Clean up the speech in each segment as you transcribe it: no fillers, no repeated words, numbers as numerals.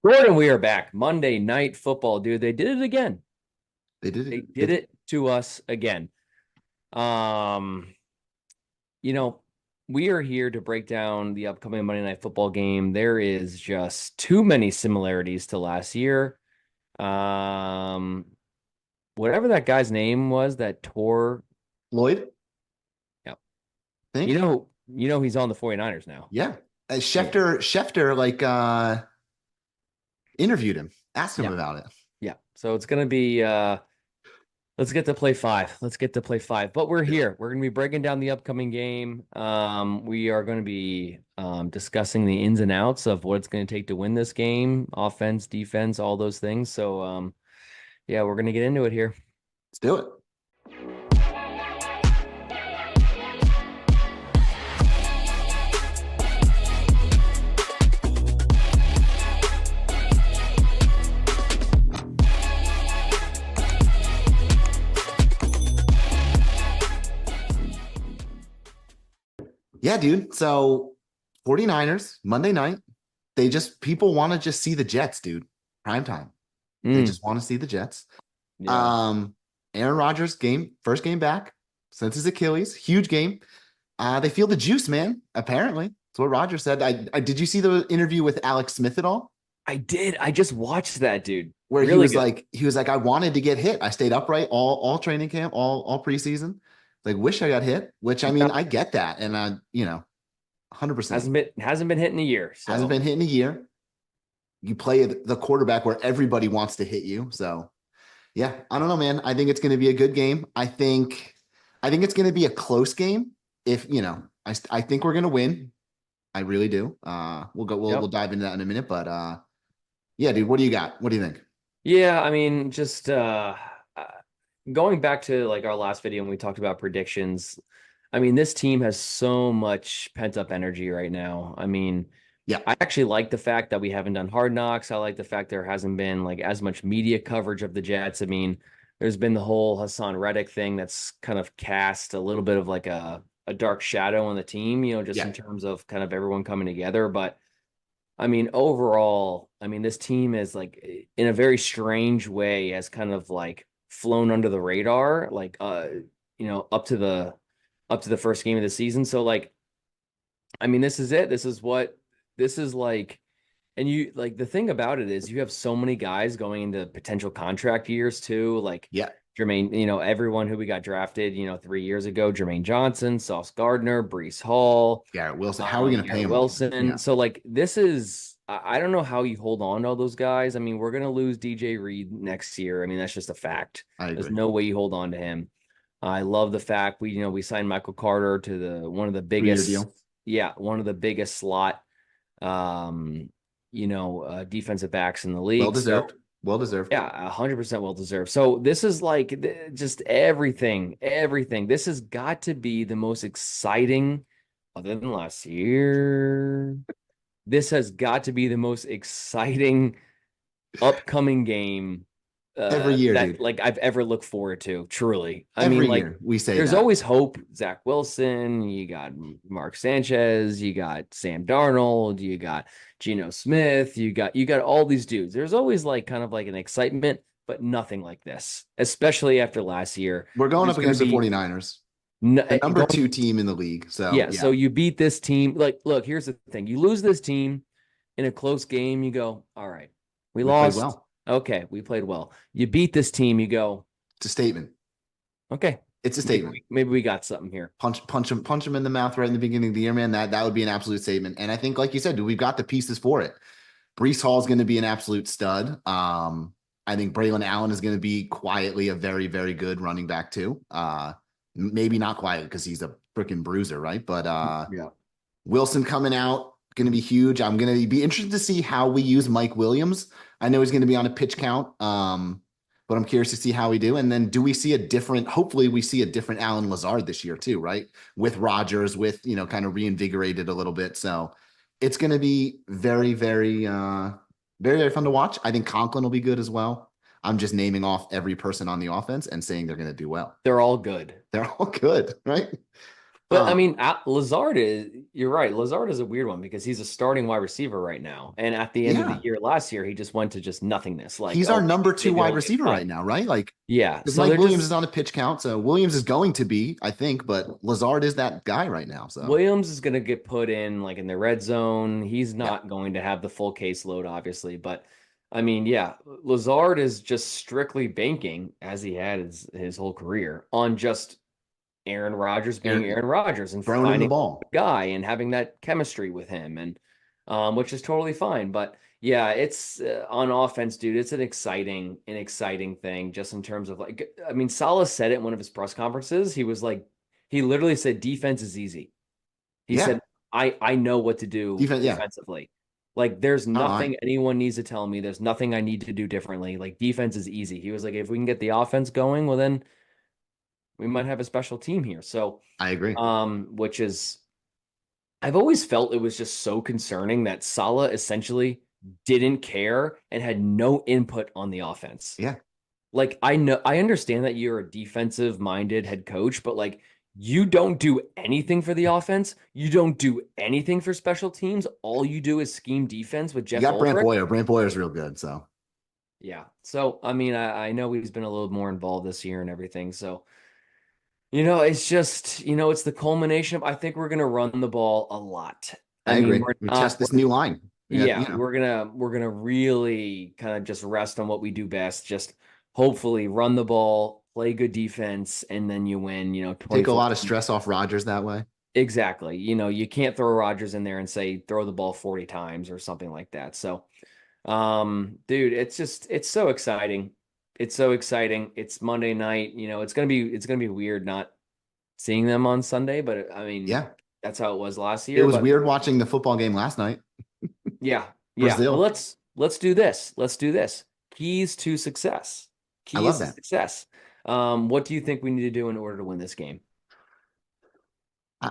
Gordon, we are back. Monday Night Football, dude. They did it again. They did They it. did it to us again. Um, you know, we are here to break down the upcoming Monday Night Football game. There is just too many similarities to last year. Um, Whatever that guy's name was that tore, Lloyd, yeah. I You think. know, he's on the 49ers now. Yeah. Yeah. Schefter interviewed him, asked him Yeah. about it. Yeah. So it's gonna be let's get to play five. Let's get to play five. But we're Do it. here. We're going to be breaking down the upcoming game. We are going to be discussing the ins and outs of what it's going to take to win this game, offense, defense, all those things. So, yeah, we're going to get into it here. Let's do it. Yeah, dude. So 49ers, Monday night. People want to just see the Jets, dude. Prime time. They Mm, just want to see the Jets. yeah. Um, Aaron Rodgers first game back since his Achilles, huge game. They feel the juice, man. Apparently, that's what Rodgers said. I did you see the interview with Alex Smith at all? I did. I just watched that, dude. Where Really good. he was like, I wanted to get hit. I stayed upright all training camp, all preseason. Like, wish I got hit. Which I mean, Yep. I get that, and 100% Hasn't been hit in a year. hasn't So, been hit in a year. You play the quarterback where everybody wants to hit you. So yeah, I don't know, man. I think it's going to be a good game. I think it's going to be a close game. If I think we're going to win. I really do. We'll yep. dive into that in a minute. But yeah, dude, what do you got? What do you think? Yeah, I mean, just uh, going back to like our last video when we talked about predictions. I mean, this team has so much pent up energy right now. I mean, Yeah, I actually like the fact that we haven't done Hard Knocks. I like the fact there hasn't been like as much media coverage of the Jets. I mean, there's been the whole Hassan Reddick thing that's kind of cast a little bit of like a dark shadow on the team, just yeah. in terms of kind of everyone coming together. But I mean, overall, I mean, this team is like in a very strange way has kind of like flown under the radar, like up to the first game of the season. So like, I mean, this is it. This is like, and you like the thing about it is you have so many guys going into potential contract years too. Like Yeah. Jermaine, everyone who we got drafted, 3 years ago, Jermaine Johnson, Sauce Gardner, Brees Hall, Garrett Wilson. How are we going to pay Garrett them all? Wilson. Yeah, So like this is I don't know how you hold on to all those guys. I mean, we're gonna lose DJ Reed next year. I mean, that's just a fact. I There's agree. no way you hold on to him. I love the fact we signed Michael Carter to the one of the 3 year biggest, deal. yeah, one of the biggest slot defensive backs in the Well league. So deserved. Well deserved. yeah, 100% well deserved. So this is like just everything. This has got to be the most exciting, other than last year. This has got to be the most exciting upcoming game Every year, that dude. like I've ever looked forward to. Truly, I mean, Every like year we say there's that. always hope. Zach Wilson, you got Mark Sanchez, you got Sam Darnold, you got Geno Smith, you got all these dudes. There's always like kind of like an excitement, but nothing like this, especially after last year. We're going There's up going to against the be 49ers, the number going, 2 team in the league. So yeah. yeah, So you beat this team. Like, look, here's the thing: you lose this team in a close game, you go, all right, we we played lost. well. Okay, we played well. You beat this team, you go, It's a statement. okay, It's a maybe statement. we got something here. Punch him in the mouth right in the beginning of the year, man. That would be an absolute statement. And I think, like you said, dude, we've got the pieces for it. Brees Hall is going to be an absolute stud. I think Braylon Allen is going to be quietly a very, very good running back too. Maybe not quiet because he's a freaking bruiser, right? But Yeah. Wilson coming out, going to be huge. I'm going to be interested to see how we use Mike Williams. I know he's going to be on a pitch count, but I'm curious to see how we do. And then do we see hopefully we see a different Alan Lazard this year too, right? With Rodgers, with, kind of reinvigorated a little bit. So it's going to be very, very, very, very fun to watch. I think Conklin will be good as well. I'm just naming off every person on the offense and saying they're going to do well. They're all good. They're all good, right? But I mean, Lazard is, you're right. Lazard is a weird one because he's a starting wide receiver right now. And at the end of the Yeah, year last year, he just went to just nothingness. Like, he's oh, our number two maybe wide only a receiver cut. right now, right? Like, Yeah. because So Mike they're Williams is just, on a pitch count, so Williams is going to be, I think, but Lazard is that guy right now. So Williams is going to get put in like in the red zone. He's yeah, not going to have the full caseload, obviously. But I mean, yeah, Lazard is just strictly banking, as he had his whole career, on just Aaron Rodgers being Aaron Aaron Rodgers and throwing him the finding ball. a guy and having that chemistry with him, and which is totally fine. But yeah, it's on offense, dude. It's an exciting thing just in terms of like, I mean, Salah said it in one of his press conferences. He was like, he literally said, defense is easy. He Yeah, said, I know what to do defense. Yeah, defensively. Like, there's I nothing anyone needs to tell me. There's nothing I need to do differently. Like, defense is easy. He was like, if we can get the offense going, well, then we might have a special team here. So, I agree. which is, I've always felt it was just so concerning that Salah essentially didn't care and had no input on the offense. Yeah, Like, I know, I understand that you're a defensive minded head coach, but like, you don't do anything for the offense. You don't do anything for special teams. All you do is scheme defense with you Jeff got Brant Ulbrich. Boyer. Brant Boyer's real good. So Yeah. So, I mean, I know he's been a little more involved this year and everything. So, it's just, it's the culmination of, I think we're going to run the ball a lot. I I mean, agree. we're We not, test this new line. We got, yeah, we're gonna really kind of just rest on what we do best. Just hopefully run the ball, play good defense, and then you win, take a 24. lot of stress off Rodgers that way. Exactly. You can't throw Rodgers in there and say throw the ball 40 times or something like that. So, dude, it's so exciting. It's so exciting. It's Monday night. It's gonna be weird not seeing them on Sunday, but I mean, Yeah, that's how it was last it year. was But weird watching the football game last night. yeah, yeah. Well, Brazil. let's do this. Let's do this. Keys to success. I love Keys to that. success. What do you think we need to do in order to win this game? I,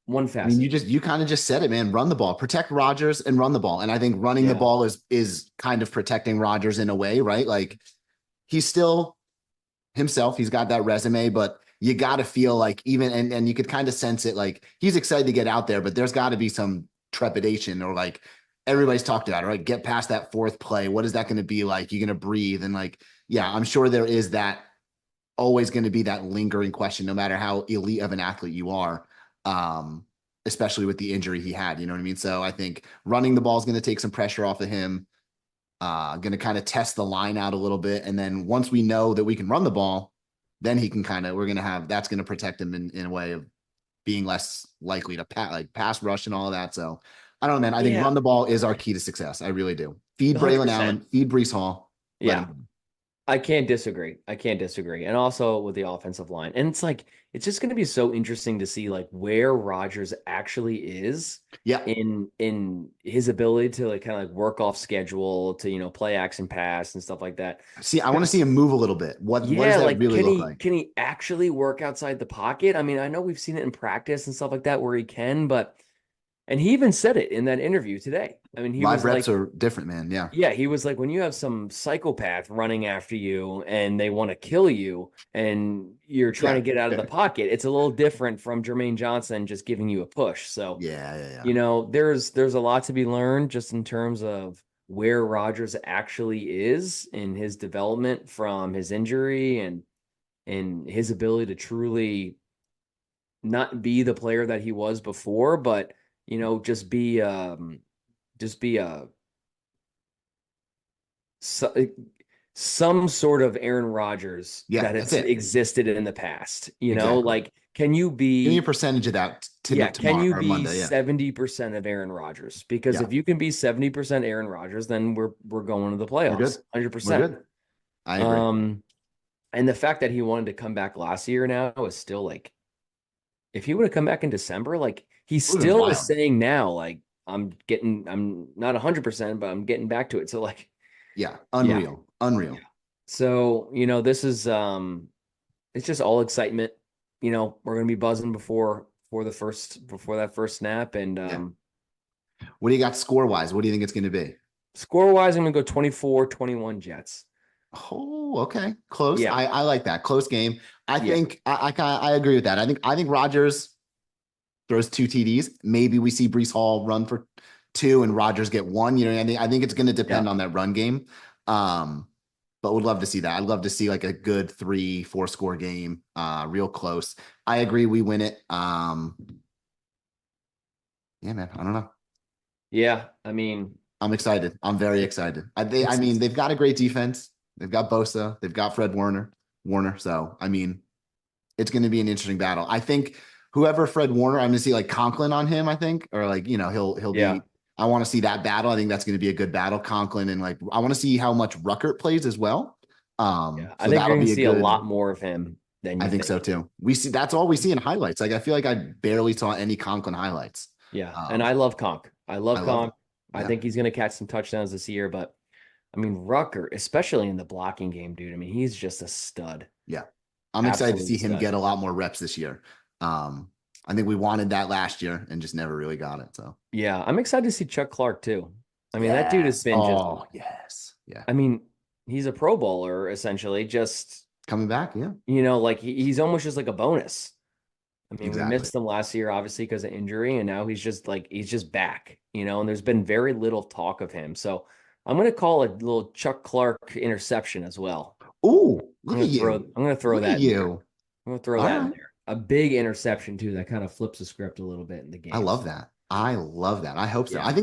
One I mean, facet. you kind of just said it, man. Run the ball, protect Rodgers, and run the ball. And I think running the Yeah. ball is kind of protecting Rodgers in a way, right? Like he's still himself. He's got that resume, but you got to feel like even and you could kind of sense it. Like he's excited to get out there, but there's got to be some trepidation or like everybody's talked about it, right? Get past that fourth play. What is that going to be like? You're going to breathe and like, yeah, I'm sure there is that always going to be that lingering question, no matter how elite of an athlete you are. Especially with the injury he had, you know what I mean? So I think running the ball is going to take some pressure off of him. Going to kind of test the line out a little bit. And then once we know that we can run the ball, then he can we're going to have, that's going to protect him in a way of being less likely to pass rush and all of that. So I don't know, man. I think Yeah. run the ball is our key to success. I really do. Feed Braylon 100%. Allen, feed Brees Hall. Let Yeah. him. I can't disagree. I can't disagree. And also with the offensive line. And it's like it's just going to be so interesting to see like where Rodgers actually is Yeah. in his ability to like kind of like work off schedule to, play action pass and stuff like that. See, I want to see Because him move a little bit. What does yeah, that like really can look he like? can he actually work outside the pocket? I mean, I know we've seen it in practice and stuff like that where he can, but and he even said it in that interview today. I mean, he Live was reps like, are different, man. Yeah. yeah, he was like, when you have some psychopath running after you and they want to kill you and you're trying to Yeah. get out of the pocket, it's a little different from Jermaine Johnson just giving you a push. So, Yeah. Yeah. Yeah. there's a lot to be learned just in terms of where Rodgers actually is in his development from his injury and his ability to truly not be the player that he was before, but just be a so, some sort of Aaron Rodgers Yeah. that That's has it. existed in the past. Exactly. Like, can you Give me a be, percentage of that yeah, can tomorrow you or be Monday. Yeah. 70% of Aaron Rodgers? Because Yeah. if you can be 70% Aaron Rodgers, then we're going to the We're playoffs, good. We're 100%. good. I agree. Um, and the fact that he wanted to come back last year now is still like, if he would have come back in December, like he It would have been still is wild. saying now, like, I'm not 100%, but I'm getting back to it. So like, Yeah. yeah. Unreal. Unreal. So, this is it's just all excitement. We're gonna be buzzing before that first snap. And Yeah. What do you got score wise? What do you think it's going to be? score wise, I'm gonna go 24-21 Jets. Oh, okay. Close. Yeah, I like that. Close game. I yeah, think I agree with that. I think Rodgers. throws 2 TDs. Maybe we see Brees Hall run for 2 and Rodgers get 1. You know, I think it's going to Yeah. depend on that run game. But would love to see that. I'd love to see like a good 3-4 score game, real close. I agree. We win it. Yeah, man. I don't know. Yeah. I mean, I'm excited. I'm very excited. I it's mean, they've got a great defense. They've got Bosa. They've got Fred Warner. So, I mean, it's going to be an interesting battle. I think whoever Fred Warner, I'm going to see like Conklin on him. I think, or like he'll yeah. be. I want to see that battle. I think that's going to be a good battle, Conklin, and like I want to see how much Ruckert plays as well. Yeah. I So think you're that'll going to be a see a good. lot more of him than I you think so think. too. We see that's all we see in highlights. Like I feel like I barely saw any Conklin highlights. Yeah. And Um, I love Conk. I I love love Conk. it. I Yeah, think he's going to catch some touchdowns this year, but I mean, Rucker, especially in the blocking game, dude. I mean, he's just a stud. yeah. I'm excited to Absolute see him stud. get a lot more reps this year. Um, I think we wanted that last year and just never really got it. So Yeah. I'm excited to see Chuck Clark too. I mean, that dude has yes. been just, Oh yes. Yeah. I mean, he's a Pro Bowler essentially, just, Coming back. Yeah. like he's almost just like a bonus. I mean, we Exactly. missed him last year, obviously, because of injury, and now he's just back, and there's been very little talk of him. So I'm gonna call a little Chuck Clark interception as well. Ooh, look at you. I'm gonna throw Look at that in there. you. I'm gonna throw All that in right. there. A big interception too that kind of flips the script a little bit in the I game. love So that. I love that. I hope so. yeah, I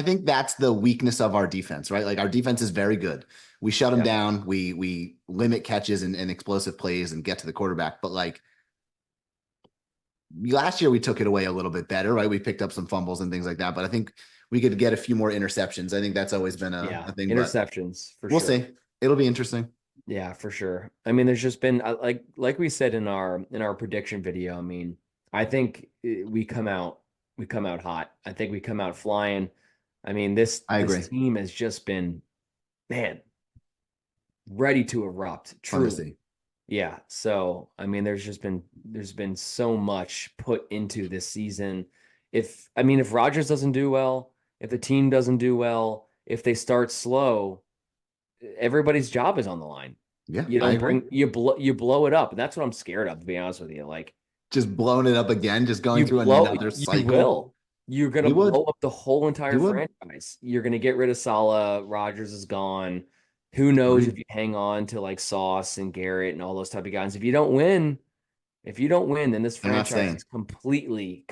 think that's the weakness of our defense, right? Like our defense is very good. We shut them yeah, down. We limit catches and explosive plays and get to the quarterback. But like last year we took it away a little bit better, right? We picked up some fumbles and things like that. But I think we could get a few more interceptions. I think that's always been yeah. a thing, but Interceptions for we'll sure. see. It'll be interesting. Yeah, for sure. I mean, there's just been like we said in our prediction video. I mean, I think we come out hot. I think we come out flying. I mean, I this agree. team has just been, man, ready to erupt, Fun to truly. see. Yeah. So, I mean, there's been so much put into this season. If Rodgers doesn't do well, if the team doesn't do well, if they start slow, everybody's job is on the line. Yeah, You I don't agree. bring you blow it up, and that's what I'm scared of, to be honest with you. Like Just blowing it up again, just going you through blow another you cycle. will. You're gonna We would. blow up the whole You entire would. franchise. You're gonna get rid of Salah, Rodgers is gone. Who knows if Agreed. you hang on to like Sauce and Garrett and all those type of guys. If you don't win, then this They're not franchise staying. is completely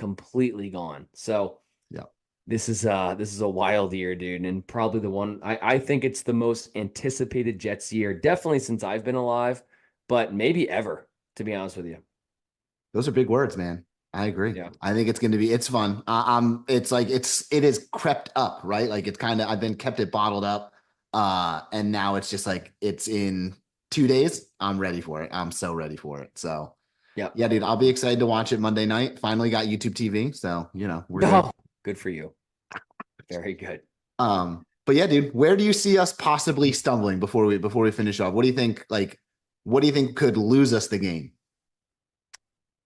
gone. So Yeah. this is a wild year, dude, and probably the one I think it's the most anticipated Jets year, definitely since I've been alive, but maybe ever, to be honest with you. Those are big words, man. I agree. Yeah. I think it's going to be, it's fun. It's like, it is crept up, right? Like it's kind of, I've been kept it bottled up. And now it's just like, it's in 2 days. I'm ready for it. I'm so ready for it. So Yep. yeah, dude, I'll be excited to watch it Monday night. Finally got YouTube TV. So, we're good. Oh, good for you. Very good. But yeah, dude, where do you see us possibly stumbling before we finish off? What do you think, like, what do you think could lose us the game?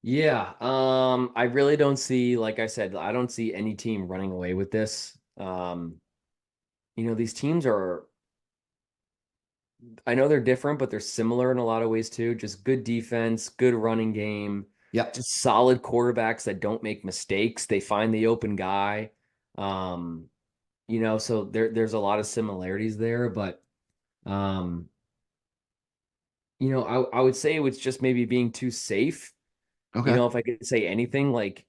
Yeah. I really don't see, like I said, I don't see any team running away with this. These teams are, I know they're different, but they're similar in a lot of ways too. Just good defense, good running game, Yep. just solid quarterbacks that don't make mistakes. They find the open guy. Um, so there's a lot of similarities there, but um, I would say it was just maybe being too safe. Okay. If I could say anything, like,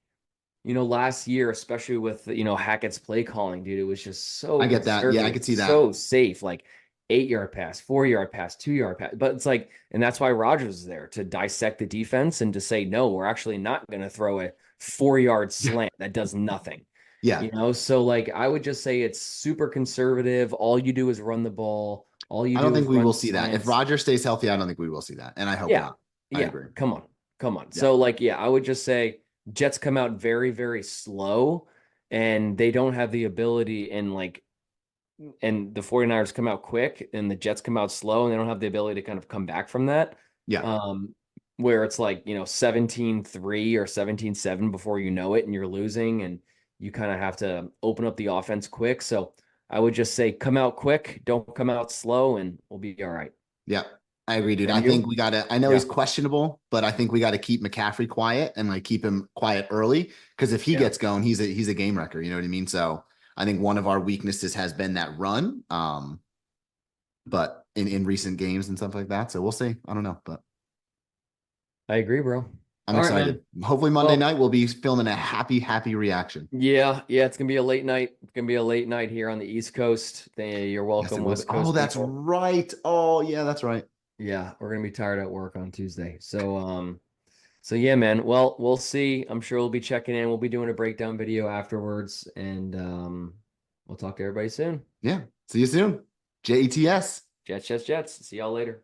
last year, especially with, Hackett's play calling, dude, it was just so I get that. Yeah, I conservative, could see that. so safe, like 8 yard pass, 4 yard pass, 2 yard pass. But it's like, and that's why Rodgers is there to dissect the defense and to say, no, we're actually not going to throw a 4 yard slant that does nothing. Yeah. So like I would just say it's super conservative. All you do is run the ball. All you I don't do think is we run will see that. If slants. Roger stays healthy, I don't think we will see that. And I hope Yeah. not. I Yeah. agree. Come on. Come on. Yeah. So like, yeah, I would just say Jets come out very, very slow and they don't have the ability and the 49ers come out quick and the Jets come out slow and they don't have the ability to kind of come back from that. Yeah. Um, where it's like, 17-3 or 17-7 before you know it and you're losing and you kind of have to open up the offense quick. So I would just say come out quick, don't come out slow, and we'll be all right. Yeah. I agree, dude. And I think you? we gotta. I know Yeah. he's questionable, but I think we got to keep McCaffrey quiet and like keep him quiet early because if he Yeah. gets going, he's a game wrecker. You know what I mean? So I think one of our weaknesses has been that run. But in recent games and stuff like that. So we'll see. I don't know, but I agree, bro. I'm All right, excited. man. Hopefully Monday Well, night we'll be filming a happy reaction. yeah, it's gonna be a late night. It's gonna be a late night here on the East Coast. You're Yes, it welcome, will be. West Oh, Coast that's people. right. Oh, yeah, that's right. Yeah, we're gonna be tired at work on Tuesday. So yeah, man. Well, we'll see. I'm sure we'll be checking in. We'll be doing a breakdown video afterwards, and we'll talk to everybody soon. Yeah. See you soon. JETS. Jets, Jets, Jets. See y'all later.